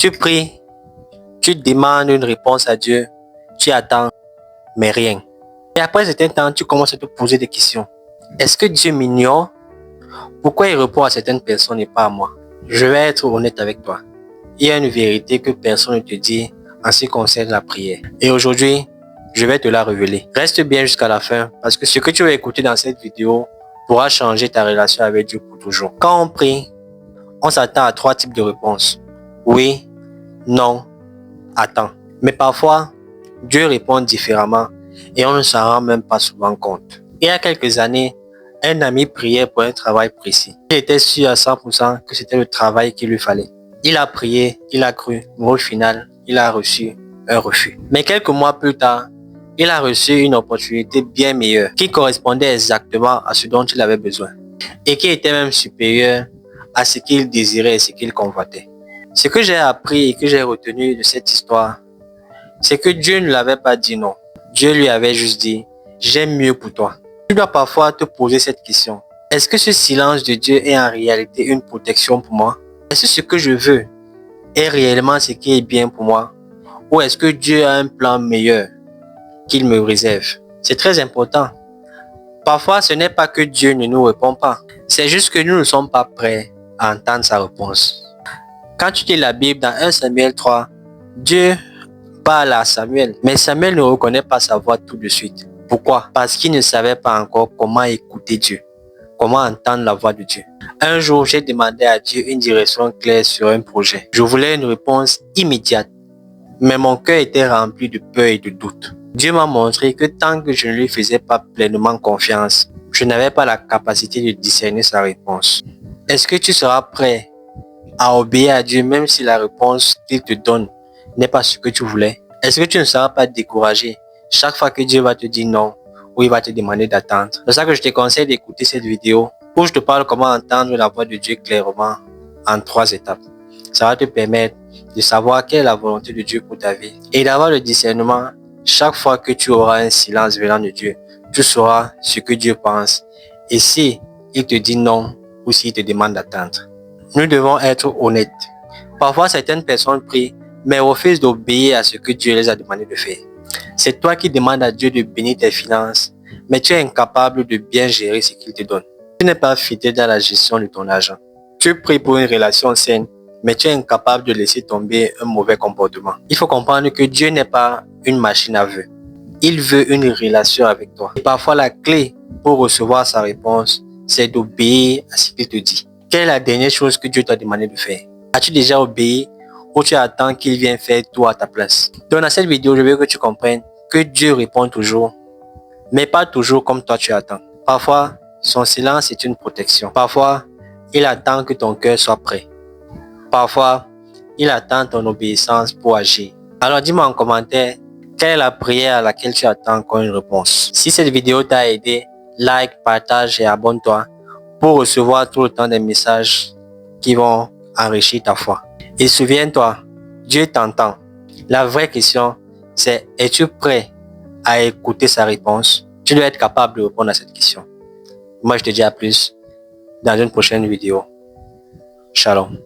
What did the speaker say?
Tu pries, tu demandes une réponse à Dieu, tu attends, mais rien. Et après un certain temps, tu commences à te poser des questions. Est-ce que Dieu m'ignore? Pourquoi il répond à certaines personnes et pas à moi? Je vais être honnête avec toi. Il y a une vérité que personne ne te dit en ce qui concerne la prière. Et aujourd'hui, je vais te la révéler. Reste bien jusqu'à la fin parce que ce que tu vas écouter dans cette vidéo pourra changer ta relation avec Dieu pour toujours. Quand on prie, on s'attend à 3 types de réponses. Oui, non, attends. Mais parfois, Dieu répond différemment et on ne s'en rend même pas souvent compte. Il y a quelques années, un ami priait pour un travail précis. Il était sûr à 100% que c'était le travail qu'il lui fallait. Il a prié, il a cru, mais au final, il a reçu un refus. Mais quelques mois plus tard, il a reçu une opportunité bien meilleure qui correspondait exactement à ce dont il avait besoin et qui était même supérieure à ce qu'il désirait et ce qu'il convoitait. Ce que j'ai appris et que j'ai retenu de cette histoire, c'est que Dieu ne l'avait pas dit non. Dieu lui avait juste dit, j'ai mieux pour toi. Tu dois parfois te poser cette question. Est-ce que ce silence de Dieu est en réalité une protection pour moi? Est-ce que ce que je veux est réellement ce qui est bien pour moi? Ou est-ce que Dieu a un plan meilleur qu'il me réserve? C'est très important. Parfois, ce n'est pas que Dieu ne nous répond pas. C'est juste que nous ne sommes pas prêts à entendre sa réponse. Quand tu lis la Bible dans 1 Samuel 3, Dieu parle à Samuel, mais Samuel ne reconnaît pas sa voix tout de suite. Pourquoi? Parce qu'il ne savait pas encore comment écouter Dieu, comment entendre la voix de Dieu. Un jour, j'ai demandé à Dieu une direction claire sur un projet. Je voulais une réponse immédiate, mais mon cœur était rempli de peur et de doute. Dieu m'a montré que tant que je ne lui faisais pas pleinement confiance, je n'avais pas la capacité de discerner sa réponse. Est-ce que tu seras prêt à obéir à Dieu même si la réponse qu'il te donne n'est pas ce que tu voulais? Est-ce que tu ne seras pas découragé chaque fois que Dieu va te dire non ou il va te demander d'attendre? C'est pour ça que je te conseille d'écouter cette vidéo où je te parle comment entendre la voix de Dieu clairement en 3 étapes. Ça va te permettre de savoir quelle est la volonté de Dieu pour ta vie et d'avoir le discernement. Chaque fois que tu auras un silence venant de Dieu, tu sauras ce que Dieu pense et si il te dit non ou s'il te demande d'attendre. Nous devons être honnêtes. Parfois, certaines personnes prient, mais refusent d'obéir à ce que Dieu les a demandé de faire. C'est toi qui demandes à Dieu de bénir tes finances, mais tu es incapable de bien gérer ce qu'il te donne. Tu n'es pas fidèle dans la gestion de ton argent. Tu pries pour une relation saine, mais tu es incapable de laisser tomber un mauvais comportement. Il faut comprendre que Dieu n'est pas une machine à vœux. Il veut une relation avec toi. Et parfois, la clé pour recevoir sa réponse, c'est d'obéir à ce qu'il te dit. Quelle est la dernière chose que Dieu t'a demandé de faire? As-tu déjà obéi ou tu attends qu'il vienne faire tout à ta place? Donc dans cette vidéo, je veux que tu comprennes que Dieu répond toujours, mais pas toujours comme toi tu attends. Parfois, son silence est une protection. Parfois, il attend que ton cœur soit prêt. Parfois, il attend ton obéissance pour agir. Alors dis-moi en commentaire, quelle est la prière à laquelle tu attends encore une réponse? Si cette vidéo t'a aidé, like, partage et abonne-toi pour recevoir tout le temps des messages qui vont enrichir ta foi. Et souviens-toi, Dieu t'entend. La vraie question, c'est es-tu prêt à écouter sa réponse? Tu dois être capable de répondre à cette question. Moi, je te dis à plus dans une prochaine vidéo. Shalom.